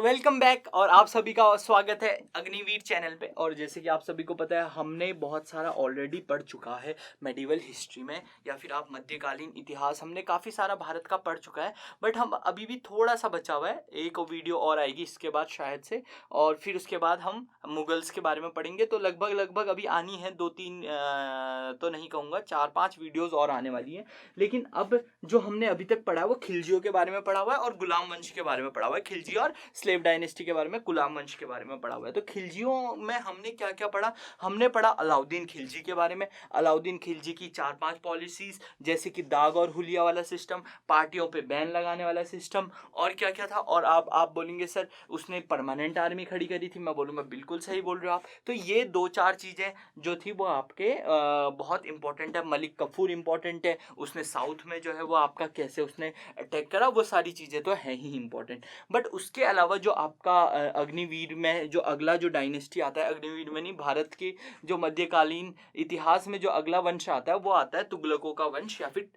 Welcome back और आप सभी का स्वागत है अग्निवीर चैनल पे। और जैसे कि आप सभी को पता है हमने बहुत सारा ऑलरेडी पढ़ चुका है मेडिवल हिस्ट्री में या फिर आप मध्यकालीन इतिहास, हमने काफ़ी सारा भारत का पढ़ चुका है। बट हम अभी भी थोड़ा सा बचा हुआ है, एक वीडियो और आएगी इसके बाद शायद से, और फिर उसके बाद हम मुगल्स के बारे में पढ़ेंगे। तो लगभग लगभग अभी आनी है दो तीन तो नहीं कहूँगा, 4-5 वीडियोज़ और आने वाली हैं। लेकिन अब जो हमने अभी तक पढ़ा है वो खिलजियों के बारे में पढ़ा हुआ है और गुलाम वंश के बारे में पढ़ा हुआ है। खिलजी और स्लेव डायनेस्टी के बारे में, गुलाम वंश के बारे में पढ़ा हुआ है। तो खिलजियों में हमने क्या क्या पढ़ा? हमने पढ़ा अलाउद्दीन खिलजी के बारे में। अलाउद्दीन खिलजी की 4-5 पॉलिसीज, जैसे कि दाग और हुलिया वाला सिस्टम, पार्टियों पे बैन लगाने वाला सिस्टम, और क्या क्या था। और आप बोलेंगे सर उसने परमानेंट आर्मी खड़ी करी थी, मैं बोलूँगा बिल्कुल सही बोल रहे हो आप। तो ये 2-4 चीज़ें जो थी वो आपके बहुत इंपॉर्टेंट है। मलिक कफूर इंपॉर्टेंट है, उसने साउथ में जो है वो आपका कैसे उसने अटैक करा, वो सारी चीज़ें तो हैं ही इंपॉर्टेंट। बट उसके अलावा जो आपका अग्निवीर में जो अगला जो डायनेस्टी आता है, अग्निवीर में नहीं, भारत के जो मध्यकालीन इतिहास में जो अगला वंश आता है वो आता है तुगलकों का वंश या फिर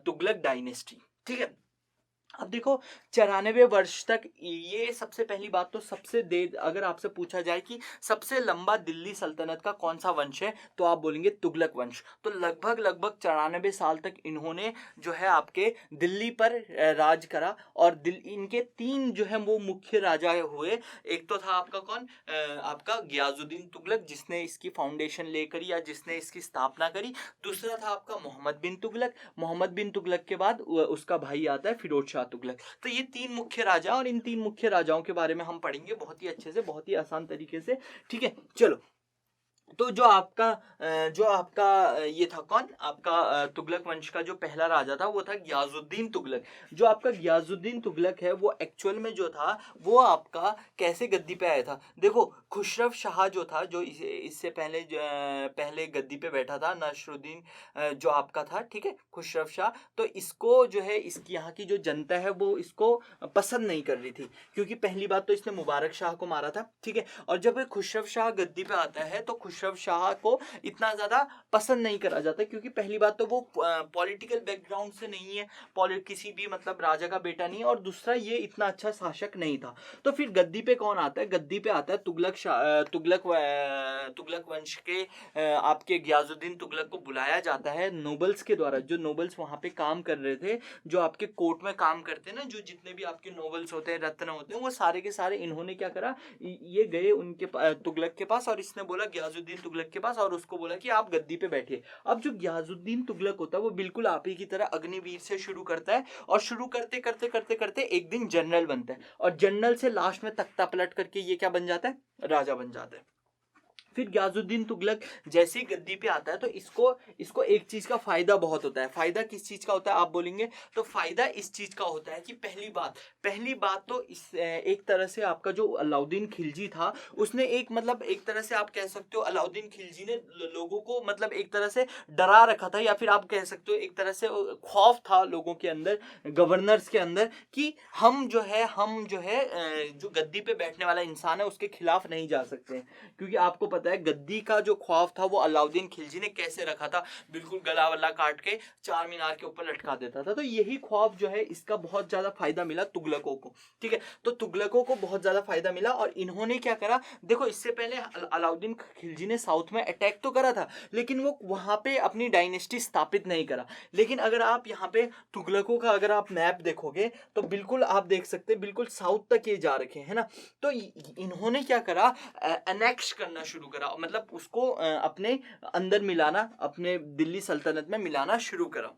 तुगलक डायनेस्टी। ठीक है, अब देखो 94 वर्ष तक, ये सबसे पहली बात तो सबसे देर, अगर आपसे पूछा जाए कि सबसे लंबा दिल्ली सल्तनत का कौन सा वंश है तो आप बोलेंगे तुगलक वंश। तो लगभग लगभग 94 साल तक इन्होंने जो है आपके दिल्ली पर राज करा। और इनके 3 जो है वो मुख्य राजा हुए। एक तो था आपका कौन, आपका गियाजुद्दीन तुगलक, जिसने इसकी फाउंडेशन ले करी या जिसने इसकी स्थापना करी। दूसरा था आपका मोहम्मद बिन तुगलक। मोहम्मद बिन तुगलक के बाद उसका भाई आता है फिरोज शाह तुगलक। तो ये 3 मुख्य राजा, और इन 3 मुख्य राजाओं के बारे में हम पढ़ेंगे बहुत ही अच्छे से, बहुत ही आसान तरीके से। ठीक है, चलो। तो जो आपका ये था कौन, आपका तुगलक वंश का जो पहला राजा था वो था गियाजुद्दीन तुगलक। जो आपका गियाजुद्दीन तुगलक है वो एक्चुअल में जो था वो आपका कैसे गद्दी पे आया था? देखो, खुसरव शाह जो था, जो इससे पहले गद्दी पे बैठा था, नसरुद्दीन जो आपका था, ठीक है, खुसरव शाह। तो इसको जो है इसकी यहाँ की जो जनता है वो इसको पसंद नहीं कर रही थी, क्योंकि पहली बात तो इसने मुबारक शाह को मारा था। ठीक है, और जब खुसरव शाह गद्दी पे आता है तो खुसरव शाह को इतना ज्यादा पसंद नहीं करा जाता, क्योंकि पहली बात तो वो पॉलिटिकल बैकग्राउंड से नहीं है, किसी भी मतलब राजा का बेटा नहीं है, और दूसरा ये इतना अच्छा शासक नहीं था। तो फिर गद्दी पे कौन आता है? गद्दी पे आता है तुगलक वंश के आपके गियाजुद्दीन तुगलक को बुलाया जाता है नोबल्स के द्वारा। जो नोबल्स वहां पे काम कर रहे थे, जो आपके कोर्ट में काम करते हैं ना, जो जितने भी आपके नोबल्स होते हैं, रत्न होते हैं, वो सारे के सारे इन्होंने क्या करा, ये गए उनके तुगलक के पास, और इसने बोला गियाजुद्दीन तुगलक के पास, और उसको बोला कि आप गद्दी पे बैठिए। अब जो गियाजुद्दीन तुगलक होता है वो बिल्कुल आप ही की तरह अग्निवीर से शुरू करता है, और शुरू करते करते करते करते एक दिन जनरल बनता है, और जनरल से लास्ट में तख्ता पलट करके ये क्या बन जाता है? राजा बन जाता है। फिर गियाजुद्दीन तुगलक जैसे ही गद्दी पे आता है तो इसको एक चीज का फायदा बहुत होता है। फायदा किस चीज का होता है आप बोलेंगे? तो फायदा इस चीज का होता है कि पहली बात तो इस एक तरह से आपका जो अलाउद्दीन खिलजी था, उसने एक तरह से आप कह सकते हो अलाउद्दीन खिलजी ने लोगों को मतलब एक तरह से डरा रखा था, या फिर आप कह सकते हो एक तरह से खौफ था लोगों के अंदर, गवर्नर्स के अंदर, कि हम जो है जो गद्दी पे बैठने वाला इंसान है उसके खिलाफ नहीं जा सकते। क्योंकि आपको पता है गद्दी का जो खौफ था वो अलाउद्दीन खिलजी ने कैसे रखा था, बिल्कुल गला वला काट के चार मीनार के ऊपर लटका देता था। तो यही खौफ जो है इसका बहुत ज्यादा फायदा मिला तुगलकों को। ठीक है, तो तुगलकों को बहुत ज्यादा फायदा मिला, और इन्होंने क्या करा, देखो इससे पहले अलाउद्दीन खिलजी ने साउथ में अटैक तो करा था, लेकिन वो वहां पे अपनी डायनेस्टी स्थापित नहीं करा। लेकिन अगर आप यहाँ पे तुगलकों का अगर आप मैप देखोगे तो बिल्कुल आप देख सकते हैं, बिल्कुल साउथ तक ये जा रखे हैं ना। तो इन्होंने क्या करा, अनेक्स करना शुरू करा, मतलब उसको अपने अंदर मिलाना, अपने दिल्ली सल्तनत में मिलाना शुरू करा।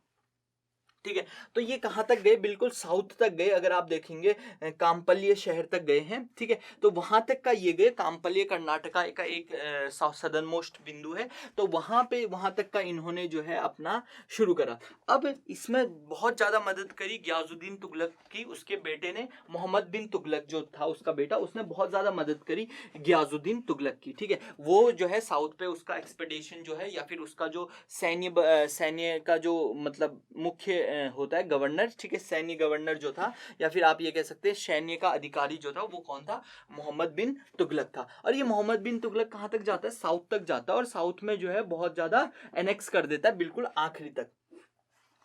ठीक है, तो ये कहां तक गए? बिल्कुल साउथ तक गए। अगर आप देखेंगे कामपल्य शहर तक गए हैं। ठीक है, तो वहां तक का ये गए। कामपल्य कर्नाटका का एक सदर्न मोस्ट बिंदु है, तो वहां तक का इन्होंने जो है अपना शुरू करा। अब इसमें बहुत ज्यादा मदद करी गियाजुद्दीन तुगलक की, उसके बेटे ने, मोहम्मद बिन तुगलक जो था उसका बेटा, उसने बहुत ज्यादा मदद करी गियाजुद्दीन तुगलक की। ठीक है, वो जो है साउथ पे उसका एक्सपेडिशन जो है, या फिर उसका जो सैन्य का जो मतलब मुख्य होता है गवर्नर, ठीक है, सैन्य गवर्नर जो था, या फिर आप ये कह सकते हैं सैन्य का अधिकारी जो था, वो कौन था? मोहम्मद बिन तुगलक था। और ये मोहम्मद बिन तुगलक कहां तक जाता है? साउथ तक जाता है, और साउथ में जो है बहुत ज्यादा एनेक्स कर देता है, बिल्कुल आखिरी तक।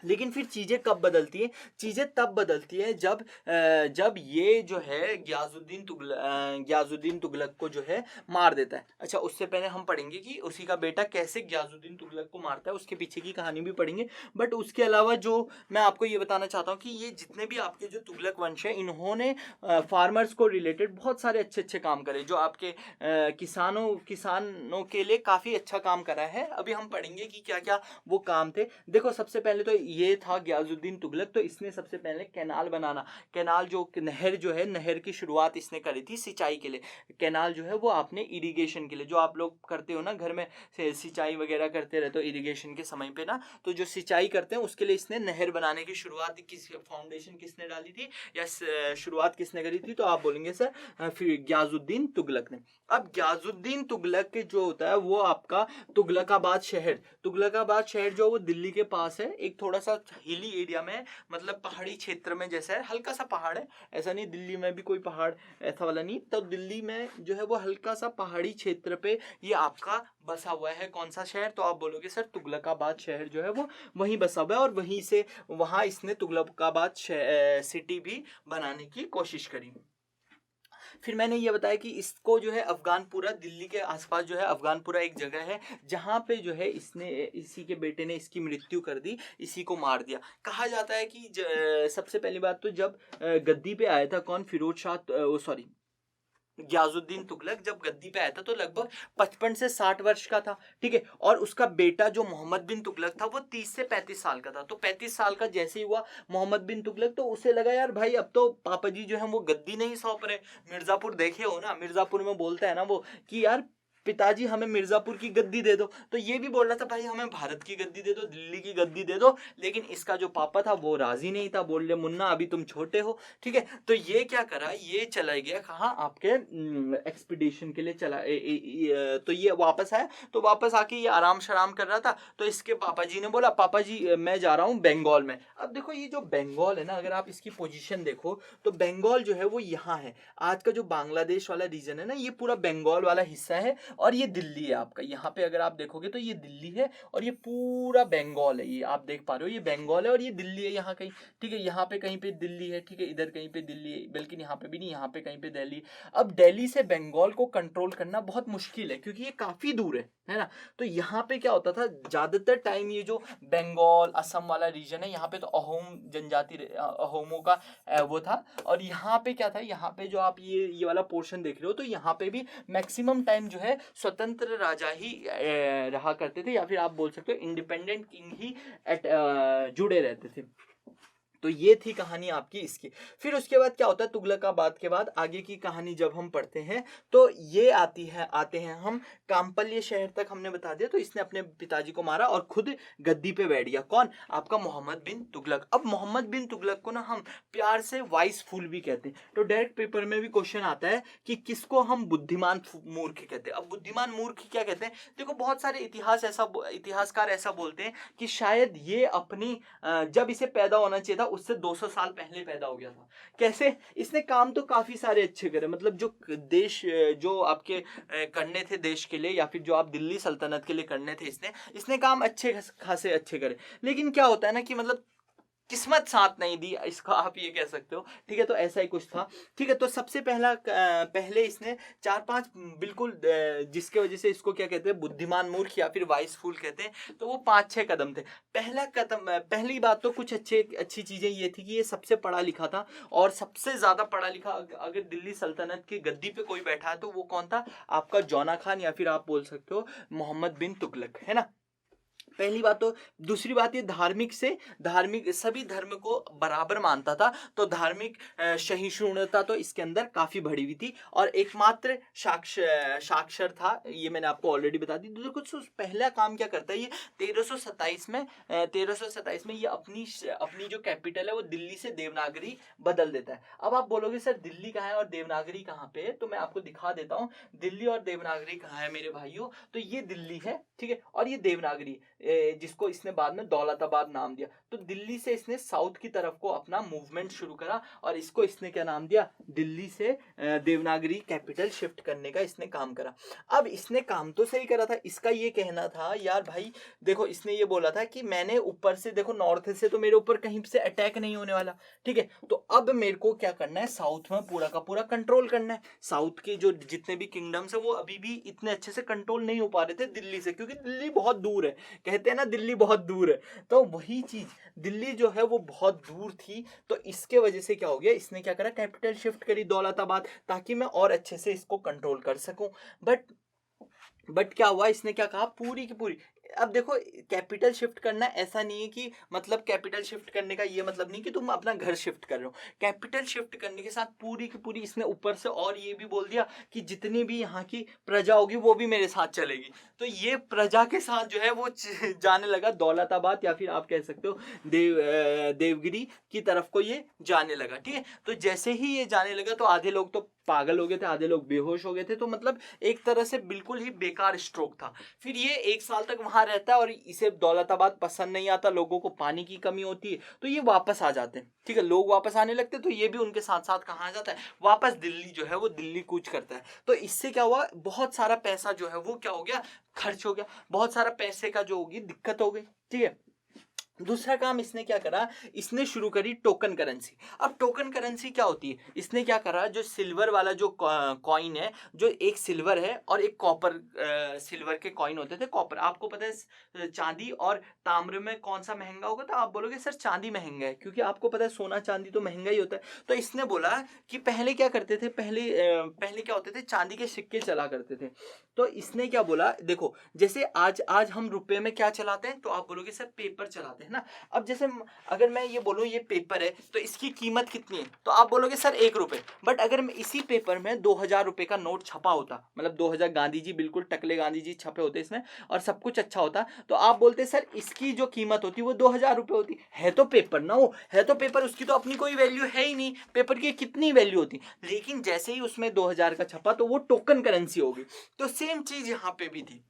लेकिन फिर चीज़ें कब बदलती हैं? चीज़ें तब बदलती है जब ये जो है गियाजुद्दीन तुगलक को जो है मार देता है। अच्छा, उससे पहले हम पढ़ेंगे कि उसी का बेटा कैसे गियाजुद्दीन तुगलक को मारता है, उसके पीछे की कहानी भी पढ़ेंगे। बट उसके अलावा जो मैं आपको ये बताना चाहता हूँ कि ये जितने भी आपके जो तुगलक वंश है, इन्होंने फार्मर्स को रिलेटेड बहुत सारे अच्छे अच्छे काम करे, जो आपके किसानों के लिए काफ़ी अच्छा काम करा है। अभी हम पढ़ेंगे कि क्या क्या वो काम थे। देखो, सबसे पहले तो ये था गियाजुद्दीन तुगलक, तो इसने सबसे पहले कैनाल बनाना, कैनाल जो नहर जो है, नहर की शुरुआत इसने करी थी सिंचाई के लिए। कैनाल जो है वो आपने इरिगेशन के लिए, जो आप लोग करते हो ना घर में, सिंचाई वगैरह करते रहते हो इरिगेशन के समय पे ना, तो जो सिंचाई करते हैं उसके लिए इसने नहर बनाने की शुरुआत, किस फाउंडेशन किसने डाली थी या शुरुआत किसने करी थी? तो आप बोलेंगे सर फिर गियाजुद्दीन तुगलक ने। अब गियाजुद्दीन तुगलक के जो होता है वो आपका तुगलकाबाद शहर जो वो दिल्ली के पास है, एक थोड़ा सा हिली एरिया में, मतलब पहाड़ी क्षेत्र में जैसा है, हल्का सा पहाड़ है, ऐसा नहीं दिल्ली में भी कोई पहाड़ ऐसा वाला नहीं, तो दिल्ली में जो है वो हल्का सा पहाड़ी क्षेत्र पे ये आपका बसा हुआ है। कौन सा शहर? तो आप बोलोगे सर तुगलकाबाद शहर जो है वो वहीं बसा हुआ है, और वहीं से वहां इसने तुगलकाबाद सिटी भी बनाने की कोशिश करी। फिर मैंने ये बताया कि इसको जो है अफगानपुरा, दिल्ली के आसपास जो है अफगानपुरा एक जगह है, जहाँ पे जो है इसने, इसी के बेटे ने इसकी मृत्यु कर दी, इसी को मार दिया। कहा जाता है कि सबसे पहली बात तो जब गद्दी पे आया था कौन, फिरोज शाह, सॉरी गियाजुद्दीन तुगलक जब गद्दी पे आया था तो लगभग 55 से 60 वर्ष का था, ठीक है। और उसका बेटा जो मोहम्मद बिन तुगलक था वो 30 से 35 साल का था। तो 35 साल का जैसे ही हुआ मोहम्मद बिन तुगलक, तो उसे लगा यार भाई अब तो पापा जी जो है वो गद्दी नहीं सौंप रहे। मिर्जापुर देखे हो ना, मिर्जापुर में बोलता है ना वो कि यार पिताजी हमें मिर्जापुर की गद्दी दे दो, तो ये भी बोल रहा था भाई हमें भारत की गद्दी दे दो, दिल्ली की गद्दी दे दो। लेकिन इसका जो पापा था वो राजी नहीं था, बोल रहे मुन्ना अभी तुम छोटे हो, ठीक है। तो ये क्या करा, ये चला गया कहाँ, आपके एक्सपीडिशन के लिए चला तो ये वापस आया, तो वापस आके ये आराम शराम कर रहा था, तो इसके पापा जी ने बोला पापा जी मैं जा रहा हूँ बंगाल में। अब देखो ये जो बंगाल है ना, अगर आप इसकी पोजीशन देखो तो बंगाल जो है वो यहाँ है। आज का जो बांग्लादेश वाला रीजन है ना, ये पूरा बंगाल वाला हिस्सा है, और ये दिल्ली है आपका। यहाँ पे अगर आप देखोगे तो ये दिल्ली है, और ये पूरा बंगाल है, ये आप देख पा रहे हो, ये बंगाल है और ये दिल्ली है यहाँ कहीं, ठीक है। यहाँ पे कहीं पे दिल्ली है, ठीक है, इधर कहीं पे दिल्ली है, बल्कि यहाँ पे भी नहीं, यहाँ पे कहीं पे दिल्ली। अब दिल्ली से बंगाल को कंट्रोल करना बहुत मुश्किल है, क्योंकि ये काफी दूर है ना। तो यहाँ पे क्या होता था, ज्यादातर टाइम ये जो बंगाल असम वाला रीजन है, यहाँ पे तो अहोम जनजाति, अहोमों का वो था। और यहाँ पे क्या था, यहाँ पे जो आप ये वाला पोर्शन देख रहे हो, तो यहाँ पे भी मैक्सिमम टाइम जो है स्वतंत्र राजा ही रहा करते थे, या फिर आप बोल सकते हो इंडिपेंडेंट किंग ही जुड़े रहते थे। तो ये थी कहानी आपकी इसकी। फिर उसके बाद क्या होता है, तुगलकाबाद के बाद आगे की कहानी जब हम पढ़ते हैं तो ये आते हैं हम काम्पल्य शहर तक, हमने बता दिया। तो इसने अपने पिताजी को मारा और खुद गद्दी पे बैठ गया। कौन? आपका मोहम्मद बिन तुगलक। अब मोहम्मद बिन तुगलक को ना हम प्यार से वाइस फूल भी कहते हैं। तो डायरेक्ट पेपर में भी क्वेश्चन आता है कि किसको हम बुद्धिमान मूर्ख कहते हैं। अब बुद्धिमान मूर्ख क्या कहते हैं? देखो बहुत सारे इतिहासकार ऐसा बोलते हैं कि शायद ये अपनी जब इसे पैदा होना चाहिए था उससे 200 साल पहले पैदा हो गया था। कैसे? इसने काम तो काफी सारे अच्छे करे, मतलब जो देश जो आपके करने थे देश के लिए, या फिर जो आप दिल्ली सल्तनत के लिए करने थे, इसने काम अच्छे खासे अच्छे करे। लेकिन क्या होता है ना कि मतलब किस्मत साथ नहीं दी, इसका आप ये कह सकते हो, ठीक है। तो ऐसा ही कुछ था, ठीक है। तो सबसे पहले इसने 4-5 बिल्कुल जिसके वजह से इसको क्या कहते हैं, बुद्धिमान मूर्ख या फिर वाइस फूल कहते हैं। तो वो 5-6 कदम थे। पहली बात तो कुछ अच्छी चीजें ये थी कि ये सबसे पढ़ा लिखा था, और सबसे ज्यादा पढ़ा लिखा अगर दिल्ली सल्तनत की गद्दी पे कोई बैठा है तो वो कौन था? आपका जौना खान, या फिर आप बोल सकते हो मोहम्मद बिन तुगलक, है ना। पहली बात तो। दूसरी बात ये धार्मिक सभी धर्म को बराबर मानता था, तो धार्मिक सहिष्णुता तो इसके अंदर काफी बढ़ी हुई थी। और एकमात्र साक्षर था, ये मैंने आपको ऑलरेडी बता दी। दूसरा कुछ पहला काम क्या करता है ये 1327 में ये अपनी जो कैपिटल है वो दिल्ली से देवनागरी बदल देता है। अब आप बोलोगे सर दिल्ली कहाँ है और देवनागरी कहाँ पे है? तो मैं आपको दिखा देता हूँ दिल्ली और देवनागरी कहाँ है मेरे भाइयों। तो ये दिल्ली है, ठीक है, और ये देवनागरी। जिसको इसने बाद में दौलताबाद नाम दिया। तो दिल्ली से इसने साउथ की तरफ को अपना मूवमेंट शुरू करा और इसको इसने क्या नाम दिया, दिल्ली से देवनागरी कैपिटल शिफ्ट करने का इसने काम करा। अब इसने काम तो सही करा था, इसका ये कहना था यार भाई देखो, इसने ये बोला था कि मैंने ऊपर से देखो, नॉर्थ से तो मेरे ऊपर कहीं से अटैक नहीं होने वाला, ठीक है, तो अब मेरे को क्या करना है, साउथ में पूरा का पूरा कंट्रोल करना है। साउथ के जो जितने भी किंगडम्स है वो अभी भी इतने अच्छे से कंट्रोल नहीं हो पा रहे थे दिल्ली से, क्योंकि दिल्ली बहुत दूर है, कहते हैं ना दिल्ली बहुत दूर है, तो वही चीज दिल्ली जो है वो बहुत दूर थी। तो इसके वजह से क्या हो गया, इसने क्या करा, कैपिटल शिफ्ट करी दौलताबाद, ताकि मैं और अच्छे से इसको कंट्रोल कर सकूं। बट क्या हुआ, इसने क्या कहा, पूरी की पूरी, अब देखो कैपिटल शिफ्ट करना ऐसा नहीं है कि मतलब कैपिटल शिफ्ट करने का ये मतलब नहीं कि तुम अपना घर शिफ्ट कर रहे हो। कैपिटल शिफ्ट करने के साथ पूरी की पूरी इसने ऊपर से और ये भी बोल दिया कि जितनी भी यहाँ की प्रजा होगी वो भी मेरे साथ चलेगी। तो ये प्रजा के साथ जो है वो जाने लगा दौलताबाद, या फिर आप कह सकते हो देवगिरी की तरफ को ये जाने लगा, ठीक है। तो जैसे ही ये जाने लगा तो आधे लोग तो पागल हो गए थे, आधे लोग बेहोश हो गए थे, तो मतलब एक तरह से बिल्कुल ही बेकार स्ट्रोक था। फिर ये 1 साल तक वहां रहता है और इसे दौलताबाद पसंद नहीं आता, लोगों को पानी की कमी होती है, तो ये वापस आ जाते हैं, ठीक है, लोग वापस आने लगते, तो ये भी उनके साथ साथ कहाँ आ जाता है, वापस दिल्ली जो है वो दिल्ली कूच करता है। तो इससे क्या हुआ, बहुत सारा पैसा जो है वो क्या हो गया, खर्च हो गया, बहुत सारा पैसे का जो होगी दिक्कत हो गई, ठीक है। दूसरा काम इसने क्या करा, इसने शुरू करी टोकन करेंसी। अब टोकन करेंसी क्या होती है, इसने क्या करा, जो सिल्वर वाला जो कॉइन है, जो एक सिल्वर है और एक कॉपर, सिल्वर के कॉइन होते थे कॉपर, आपको पता है चांदी और ताम्र में कौन सा महंगा होगा, तो आप बोलोगे सर चांदी महंगा है, क्योंकि आपको पता है सोना चांदी तो महंगा ही होता है। तो इसने बोला कि पहले क्या करते थे, पहले क्या होते थे, चांदी के सिक्के चला करते थे। तो इसने क्या बोला, देखो जैसे आज हम रुपए में क्या चलाते हैं, तो आप बोलोगे सर पेपर चलाते हैं ना। अब जैसे अगर मैं ये बोलूं ये पेपर है तो इसकी कीमत कितनी है, तो आप बोलोगे सर 1 रुपए। बट अगर मैं इसी पेपर में 2000 रुपए का नोट छपा होता, मतलब 2000 गांधी जी, बिल्कुल टकले गांधी जी छपे होते इसमें और सब कुछ अच्छा होता, तो आप बोलते सर इसकी जो कीमत होती वो 2000 रुपए होती है। तो पेपर ना, वो है तो पेपर, उसकी तो अपनी कोई वैल्यू है ही नहीं, पेपर की कितनी वैल्यू होती। लेकिन जैसे ही उसमें 2000 का छपा तो वो टोकन करेंसी होगी। तो सेम चीज यहाँ पे भी थी।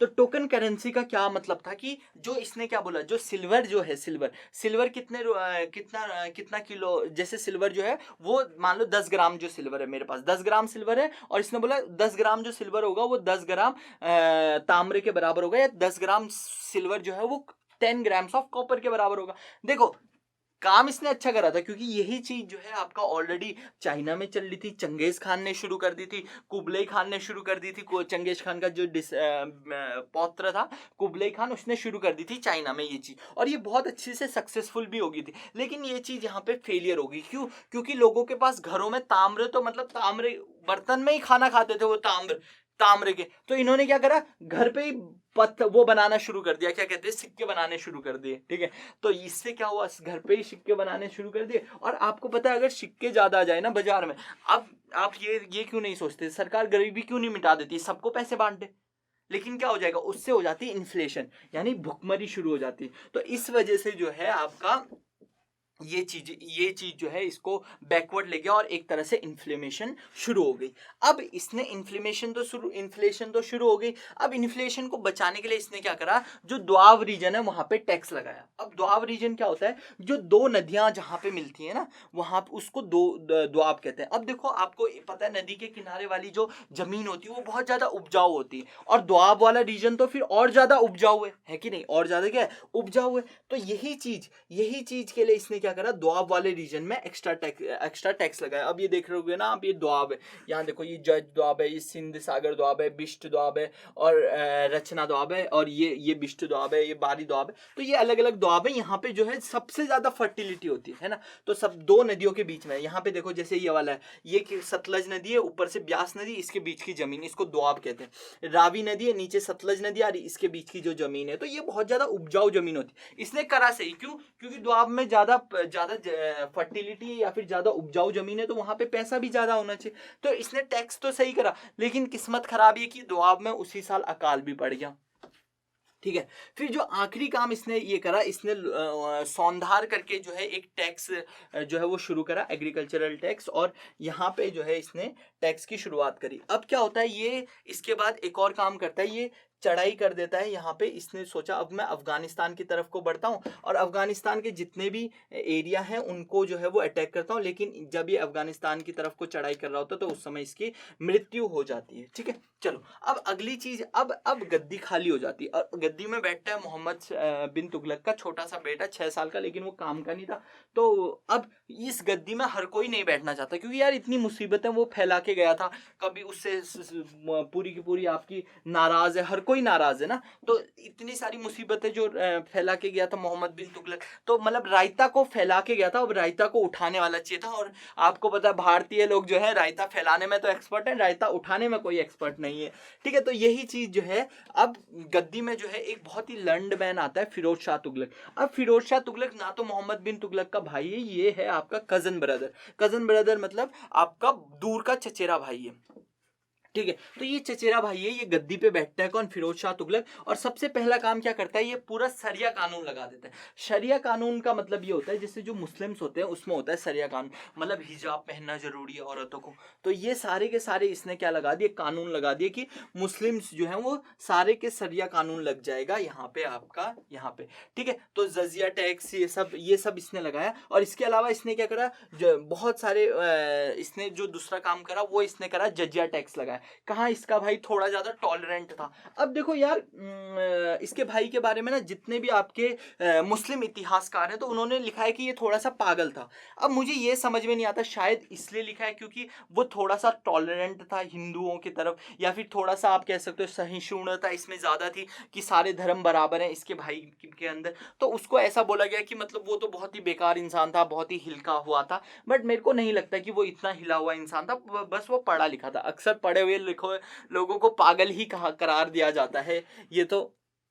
तो टोकन करेंसी का क्या मतलब था कि जो इसने क्या बोला, जो सिल्वर जो है, सिल्वर कितना किलो, जैसे सिल्वर जो है वो मान लो 10 ग्राम जो सिल्वर है, मेरे पास 10 ग्राम सिल्वर है, और इसने बोला 10 ग्राम जो सिल्वर होगा वो 10 ग्राम तांबे के बराबर होगा, या 10 ग्राम सिल्वर जो है वो 10 ग्राम्स ऑफ कॉपर के बराबर होगा। देखो काम इसने अच्छा करा था, क्योंकि यही चीज जो है आपका ऑलरेडी चाइना में चल रही थी, चंगेज खान ने शुरू कर दी थी, कुबलई खान ने शुरू कर दी थी, चंगेज खान का जो पौत्र था कुबलई खान, उसने शुरू कर दी थी चाइना में ये चीज, और ये बहुत अच्छे से सक्सेसफुल भी होगी थी। लेकिन ये चीज यहाँ पे फेलियर होगी, क्यों, क्योंकि लोगों के पास घरों में ताम्र, तो मतलब ताम्र बर्तन में ही खाना खाते थे वो ताम्र के, तो इन्होंने क्या करा, घर पे ही वो बनाना शुरू कर दिया, क्या कहते हैं, सिक्के बनाने शुरू कर दिए, ठीक है। तो इससे क्या हुआ, घर पे ही सिक्के बनाने शुरू कर दिए। और आपको पता है अगर सिक्के ज्यादा आ जाए ना बाजार में, अब आप ये क्यों नहीं सोचते, सरकार गरीबी क्यों नहीं मिटा देती, सबको पैसे बांट दे। लेकिन क्या हो जाएगा, उससे हो जाती है इन्फ्लेशन, यानी भुखमरी शुरू हो जाती है। तो इस वजह से जो है आपका ये चीज जो है इसको बैकवर्ड ले गया और एक तरह से इन्फ्लेमेशन शुरू हो गई। अब इसने इन्फ्लेशन तो शुरू हो गई। अब इन्फ्लेशन को बचाने के लिए इसने क्या करा, जो द्वाब रीजन है वहां पे टैक्स लगाया। अब द्वाब रीजन क्या होता है, जो दो नदियां जहां पे मिलती है ना, वहां पे उसको द्वाब कहते हैं। अब देखो आपको पता है नदी के किनारे वाली जो जमीन होती है वो बहुत ज्यादा उपजाऊ होती है, और द्वाब वाला रीजन तो फिर और ज्यादा उपजाऊ है कि नहीं, और ज्यादा क्या है, उपजाऊ है। तो यही चीज के लिए इसने क्या करा, द्वाब वाले रीजन में एक्स्ट्रा टैक्स लगाया। अब ये देख रहे हो ना आप, ये द्वाब है, यहाँ देखो ये जज द्वाब है, ये सिंध सागर द्वाब है, बिष्ट द्वाब है, और रचना द्वाब है, और ये बिष्ट द्वाब है, ये बारी द्वाब है। तो ये अलग अलग द्वाब है। यहाँ पे जो है सबसे ज्यादा फर्टिलिटी होती है ना, तो सब दो नदियों के बीच में। यहाँ पे देखो जैसे ये वाला है, ये सतलज नदी है, ऊपर से ब्यास नदी, इसके बीच की जमीन, इसको द्वाब कहते हैं। रावी नदी है, नीचे सतलज नदी आ रही, इसके बीच की जो जमीन है, तो ये बहुत ज्यादा उपजाऊ जमीन होती है। इसने करा सही, क्यों, क्योंकि द्वाब में ज्यादा फर्टिलिटी या फिर ज्यादा उपजाऊ जमीन है, तो वहां पे पैसा भी ज्यादा होना चाहिए। तो इसने टैक्स तो सही करा, लेकिन किस्मत खराब ये कि द्वाब में उसी साल अकाल भी पड़ गया, ठीक है। फिर जो आखिरी काम इसने ये करा, इसने सौंधार करके जो है एक टैक्स जो है वो शुरू करा, एग्रीकल्चरल टैक्स, और यहाँ पे जो है इसने टैक्स की शुरुआत करी। अब क्या होता है, ये इसके बाद एक और काम करता है, ये चढ़ाई कर देता है यहाँ पे। इसने सोचा अब मैं अफगानिस्तान की तरफ को बढ़ता हूँ और अफगानिस्तान के जितने भी एरिया हैं उनको जो है वो अटैक करता हूँ। लेकिन जब ये अफगानिस्तान की तरफ को चढ़ाई कर रहा होता है तो उस समय इसकी मृत्यु हो जाती है। ठीक है, चलो अब अगली चीज, अब गद्दी खाली हो जाती है और गद्दी में बैठता है मोहम्मद बिन तुगलक का छोटा सा बेटा 6 साल का, लेकिन वो काम का नहीं था। तो अब इस गद्दी में हर कोई नहीं बैठना चाहता, क्योंकि यार इतनी मुसीबतें वो फैला के गया था, कभी उससे पूरी की पूरी आपकी नाराज है, हर कोई नाराज है ना। तो इतनी सारी मुसीबतें जो फैला के गया था मोहम्मद बिन तुगलक, तो मतलब रायता को फैला के गया था, अब रायता को उठाने वाला चाहिए था। और आपको पता है भारतीय लोग जो है रायता फैलाने में तो एक्सपर्ट है, रायता उठाने में कोई एक्सपर्ट नहीं है। ठीक है, तो यही चीज जो है, अब गद्दी में जो है एक बहुत ही लर्नड मैन आता है, फिरोज शाह तुगलक। अब फिरोज शाह तुगलक ना तो मोहम्मद बिन तुगलक का भाई है, ये है आपका कजन ब्रदर। कजन ब्रदर मतलब आपका दूर का चचेरा भाई है। ठीक है, तो ये चचेरा भाई है, ये गद्दी पे बैठता है कौन, फिरोज शाह तुगलक। और सबसे पहला काम क्या करता है, ये पूरा सरिया कानून लगा देता है। शरिया कानून का मतलब ये होता है, जैसे जो मुस्लिम्स होते हैं उसमें होता है सरिया कानून, मतलब हिजाब पहनना जरूरी है औरतों को। तो ये सारे के सारे इसने क्या लगा दिए, कानून लगा दिए कि मुस्लिम्स जो है वो सारे के सरिया कानून लग जाएगा यहाँ पे आपका, यहाँ पे। ठीक है, तो जजिया टैक्स ये सब इसने लगाया। और इसके अलावा इसने क्या करा, बहुत सारे इसने जो दूसरा काम करा वो इसने करा, जजिया टैक्स लगाया। कहाँ, इसका भाई थोड़ा ज्यादा टॉलरेंट था। अब देखो यार, इसके भाई के बारे में ना जितने भी आपके मुस्लिम इतिहासकार हैं तो उन्होंने लिखा है कि ये थोड़ा सा पागल था। अब मुझे ये समझ में नहीं आता, शायद इसलिए लिखा है क्योंकि वो थोड़ा सा टॉलरेंट था हिंदुओं की तरफ, या फिर थोड़ा सा आप कह सकते हो सहिष्णुता इसमें ज्यादा थी कि सारे धर्म बराबर हैं इसके भाई के अंदर। तो उसको ऐसा बोला गया कि मतलब वो तो बहुत ही बेकार इंसान था, बहुत ही हिलका हुआ था। बट मेरे को नहीं लगता कि वो इतना हिला हुआ इंसान था, बस वो पढ़ा लिखा था। अक्सर पढ़े हुए लिखो लोगों को पागल ही कहा करार दिया जाता है, ये तो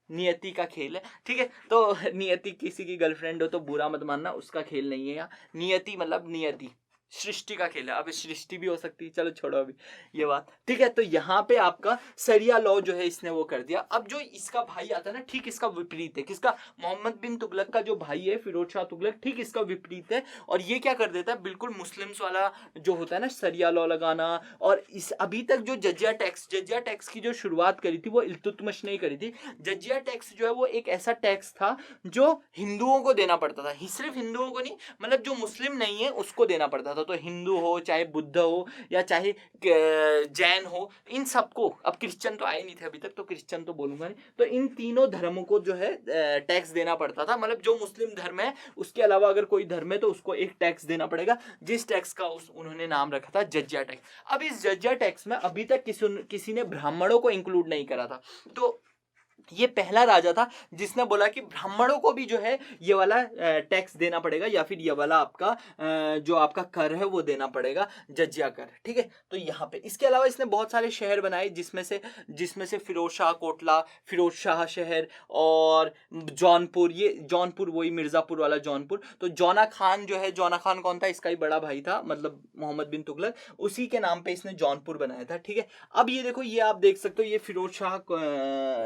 नियति का खेल है। ठीक है, तो नियति किसी की गर्लफ्रेंड हो तो बुरा मत मानना, उसका खेल नहीं है यहाँ। नियति मतलब नियति, सृष्टि का खेल है। अब सृष्टि भी हो सकती है, चलो छोड़ो अभी ये बात। ठीक है, तो यहाँ पे आपका सरिया लॉ जो है इसने वो कर दिया। अब जो इसका भाई आता है ना, ठीक इसका विपरीत है। किसका, मोहम्मद बिन तुगलक का जो भाई है फिरोज शाह तुगलक, ठीक इसका विपरीत है। और ये क्या कर देता है, बिल्कुल मुस्लिम्स वाला जो होता है ना सरिया लॉ लगाना। और इस अभी तक जो जजिया टैक्स की जो शुरुआत करी थी वो इल्तुतमिश ने करी थी। जजिया टैक्स जो है वो एक ऐसा टैक्स था जो हिंदुओं को देना पड़ता था, सिर्फ हिंदुओं को नहीं, मतलब जो मुस्लिम नहीं है उसको देना पड़ता था। तो हिंदू हो, चाहे बुद्ध हो, या चाहे जैन हो, इन सबको, अब क्रिश्चियन तो आए नहीं थे अभी तक तो क्रिश्चियन तो बोलूंगा नहीं, तो इन तीनों धर्मों को जो है टैक्स देना पड़ता था। मतलब जो मुस्लिम धर्म है उसके अलावा अगर कोई धर्म है तो उसको एक टैक्स देना पड़ेगा, जिस टैक्स का उन्होंने नाम रखा था जजिया टैक्स। अब इस जजिया टैक्स में अभी तक किसी ने ब्राह्मणों को इंक्लूड नहीं करा था। तो ये पहला राजा था जिसने बोला कि ब्राह्मणों को भी जो है ये वाला टैक्स देना पड़ेगा, या फिर ये वाला आपका जो आपका कर है वो देना पड़ेगा, जजिया कर। ठीक है, तो यहाँ पे इसके अलावा इसने बहुत सारे शहर बनाए, जिसमें से फिरोज शाह कोटला, फिरोज शाह शहर और जौनपुर। ये जौनपुर वही मिर्जापुर वाला जौनपुर। तो जौना खान जो है, जौना खान कौन था, इसका ही बड़ा भाई था, मतलब मोहम्मद बिन तुगलक, उसी के नाम पे इसने जौनपुर बनाया था। ठीक है, अब ये देखो, ये आप देख सकते हो, ये फिरोज शाह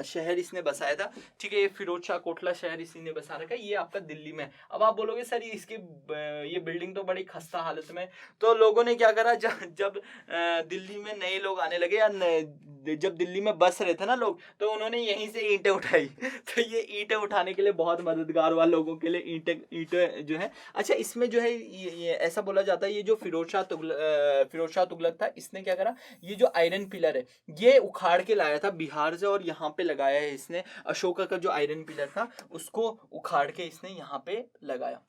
शहर इसने बसाया था। ठीक है, ये फिरोज शाह कोटला शहर इसी ने बसा रखा है, ये आपका दिल्ली में। अब आप बोलोगे सर इसकी ये बिल्डिंग तो बड़ी खस्ता हालत में। तो लोगों ने क्या करा, जब दिल्ली में नए लोग आने लगे, या जब दिल्ली में बस रहे थे ना लोग, तो उन्होंने यहीं से ईंटें उठाई। तो ये ईंटें उठाने के लिए बहुत मददगार हुआ लोगों के लिए, ईंटें जो है। अच्छा, इसमें जो है ये ऐसा बोला जाता है, ये जो फिरोज शाह तुगलक था, इसने क्या करा, ये जो आयरन पिलर है ये उखाड़ के लाया था बिहार से, और यहाँ पे लगाया है इसने। अशोका का जो आयरन पिलर था उसको उखाड़ के इसने यहाँ पे लगाया।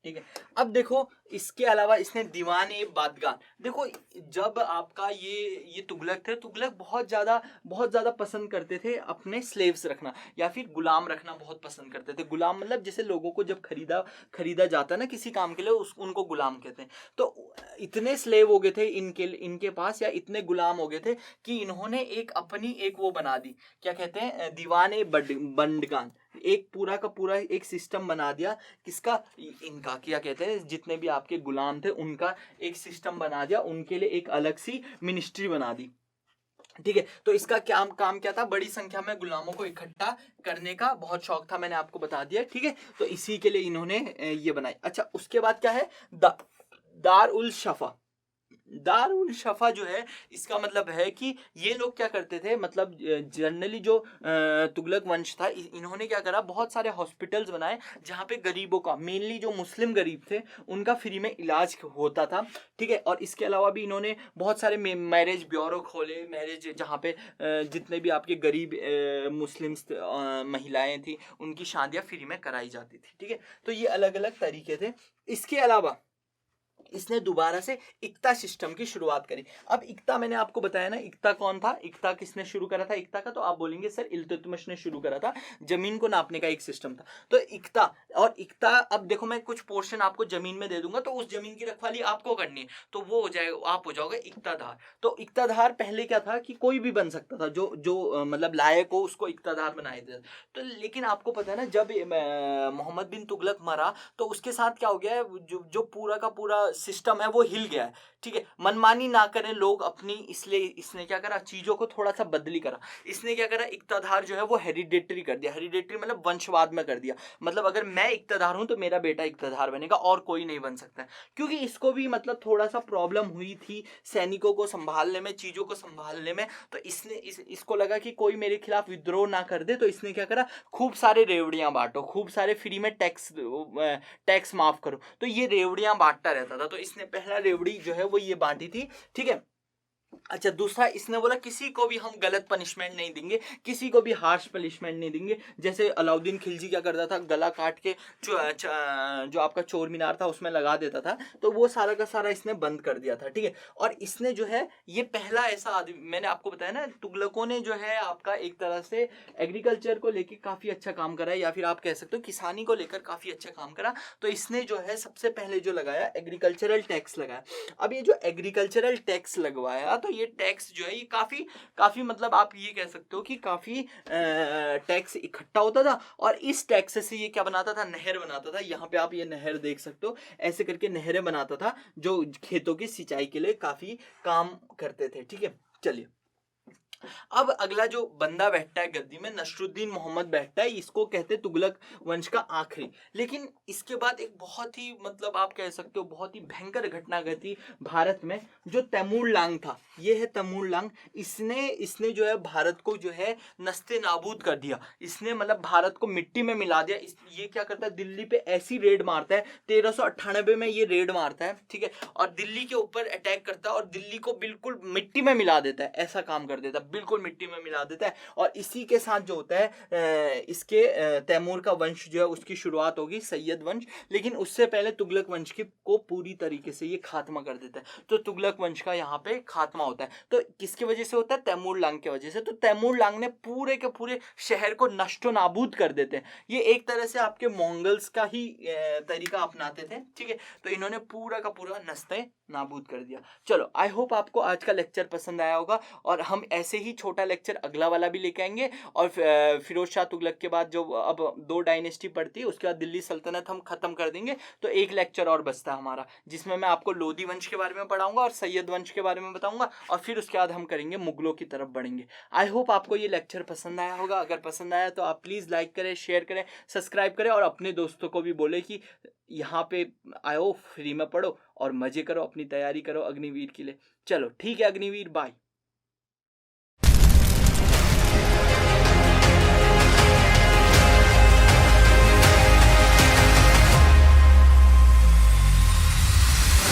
ठीक है, अब देखो इसके अलावा इसने दीवाने बादगान, देखो जब आपका ये तुगलक थे, तुगलक बहुत ज्यादा पसंद करते थे अपने स्लेव्स रखना, या फिर गुलाम रखना बहुत पसंद करते थे। गुलाम मतलब जैसे लोगों को जब खरीदा जाता है ना किसी काम के लिए, उनको गुलाम कहते हैं। तो इतने स्लेव हो गए थे इनके पास, या इतने गुलाम हो गए थे कि इन्होंने एक वो बना दी, क्या कहते हैं, दीवाने बंदगान। एक पूरा का पूरा एक सिस्टम बना दिया, किसका, इनका, क्या कहते हैं, जितने भी आपके गुलाम थे उनका एक सिस्टम बना दिया, उनके लिए एक अलग सी मिनिस्ट्री बना दी। ठीक है, तो इसका काम क्या था, बड़ी संख्या में गुलामों को इकट्ठा करने का बहुत शौक था, मैंने आपको बता दिया। ठीक है, तो इसी के लिए इन्होंने ये बनाई। अच्छा, उसके बाद क्या है, दार उल शफा। दारुल शफा जो है इसका मतलब है कि ये लोग क्या करते थे, मतलब जनरली जो तुगलक वंश था इन्होंने क्या करा, बहुत सारे हॉस्पिटल्स बनाए जहाँ पे गरीबों का, मेनली जो मुस्लिम गरीब थे उनका फ्री में इलाज होता था, ठीक है। और इसके अलावा भी इन्होंने बहुत सारे मैरिज ब्यूरो खोले, मैरिज जहाँ पे जितने भी आपके गरीब मुस्लिम महिलाएं थी उनकी शादियाँ फ्री में कराई जाती थी, ठीक है। तो ये अलग अलग तरीके थे। इसके अलावा इसने दोबारा से इक्ता सिस्टम की शुरुआत करी। अब इक्ता मैंने आपको बताया ना, इक्ता कौन था, इक्ता किसने शुरू करा था इक्ता का, तो आप बोलेंगे सर इल्तुतमिश ने शुरू करा था, जमीन को नापने का एक सिस्टम था। तो इक्ता और इक्ता, अब देखो मैं कुछ पोर्शन आपको जमीन में दे दूंगा तो उस जमीन की रखवाली आपको करनी है, तो वो हो जाएगा, आप हो जाओगे इक्ताधार। तो इक्ताधार पहले क्या था कि कोई भी बन सकता था, जो जो मतलब लायक हो उसको इक्ताधार बनाए थे। तो लेकिन आपको पता है ना, जब मोहम्मद बिन तुगलक मरा तो उसके साथ क्या हो गया है, जो पूरा का पूरा सिस्टम है वो हिल गया है, ठीक है। मनमानी ना करें लोग अपनी, इसलिए इसने क्या करा, चीजों को थोड़ा सा बदली करा। इसने क्या करा, इक्ताधार जो है वो हेरिडेटरी कर दिया, हेरिडेटरी मतलब वंशवाद में कर दिया, मतलब अगर मैं इक्ताधार हूं तो मेरा बेटा इक्ताधार बनेगा और कोई नहीं बन सकता है। क्योंकि इसको भी मतलब थोड़ा सा प्रॉब्लम हुई थी सैनिकों को संभालने में, चीजों को संभालने में, तो इसने इसको लगा कि कोई मेरे खिलाफ विद्रोह ना कर दे, तो इसने क्या करा, खूब सारे रेवड़ियां बांटो, खूब सारे फ्री में टैक्स माफ करो, तो ये रेवड़ियां बांटता रहता था। तो इसने पहला रेवड़ी जो है वो ये बांटी थी, ठीक है। अच्छा, दूसरा इसने बोला किसी को भी हम गलत पनिशमेंट नहीं देंगे, किसी को भी हार्श पनिशमेंट नहीं देंगे। जैसे अलाउद्दीन खिलजी क्या करता था, गला काट के जो आपका चोर मीनार था उसमें लगा देता था, तो वो सारा का सारा इसने बंद कर दिया था, ठीक है। और इसने जो है ये पहला ऐसा आदमी, मैंने आपको बताया ना तुगलकों ने जो है आपका एक तरह से एग्रीकल्चर को लेकर काफी अच्छा काम करा है, या फिर आप कह सकते हो किसानी को लेकर काफी अच्छा काम करा। तो इसने जो है सबसे पहले जो लगाया एग्रीकल्चरल टैक्स लगाया। अब ये जो एग्रीकल्चरल टैक्स लगवाया, तो ये टैक्स जो है ये काफी काफी मतलब आप ये कह सकते हो कि काफी टैक्स इकट्ठा होता था, और इस टैक्स से ये क्या बनाता था, नहर बनाता था। यहाँ पे आप ये नहर देख सकते हो, ऐसे करके नहरें बनाता था जो खेतों की सिंचाई के लिए काफी काम करते थे, ठीक है। चलिए, अब अगला जो बंदा बैठता है गद्दी में, नसरुद्दीन मोहम्मद बैठता है, इसको कहते हैं तुगलक वंश का आखिरी। लेकिन इसके बाद एक बहुत ही मतलब आप कह सकते हो बहुत ही भयंकर घटना घटी भारत में, जो तैमूर लांग था। ये है तैमूर लांग। इसने जो है भारत को जो है नस्ते नाबूद कर दिया। इसने मतलब भारत को मिट्टी में मिला दिया। ये क्या करता है, दिल्ली पे ऐसी रेड मारता है, 1398 में ये रेड मारता है, ठीक है, और दिल्ली के ऊपर अटैक करता है और दिल्ली को बिल्कुल मिट्टी में मिला देता है, ऐसा काम कर देता है, बिल्कुल मिट्टी में मिला देता है। और इसी के साथ जो होता है इसके तैमूर का वंश जो है उसकी शुरुआत होगी, सैयद वंश। लेकिन उससे पहले तुगलक वंश की को पूरी तरीके से ये खात्मा कर देता है। तो तुगलक वंश का यहाँ पे खात्मा होता है। तो किसकी वजह से होता है, तैमूर लांग की वजह से। तो तैमूर लांग ने पूरे के पूरे शहर को नष्टो नाबूद कर देते हैं। ये एक तरह से आपके मंगल्स का ही तरीका अपनाते थे, ठीक है। तो इन्होंने पूरा का पूरा नस्ते नाबूद कर दिया। चलो, आई होप आपको आज का लेक्चर पसंद आया होगा, और हम ऐसे ही छोटा लेक्चर अगला वाला भी लेके आएंगे। और फिरोज शाह तुगलक के बाद जो अब 2 डायनेस्टी पड़ती है, उसके बाद दिल्ली सल्तनत हम खत्म कर देंगे। तो एक लेक्चर और बचता है हमारा, जिसमें मैं आपको लोधी वंश के बारे में पढ़ाऊंगा और सैयद वंश के बारे में बताऊंगा, और फिर उसके बाद हम करेंगे मुगलों की तरफ बढ़ेंगे। आई होप आपको ये लेक्चर पसंद आया होगा। अगर पसंद आया तो आप प्लीज़ लाइक करें, शेयर करें, सब्सक्राइब करें, और अपने दोस्तों को भी बोले कि यहाँ पे आओ, फ्री में पढ़ो और मजे करो, अपनी तैयारी करो अग्निवीर के लिए। चलो ठीक है अग्निवीर, बाय।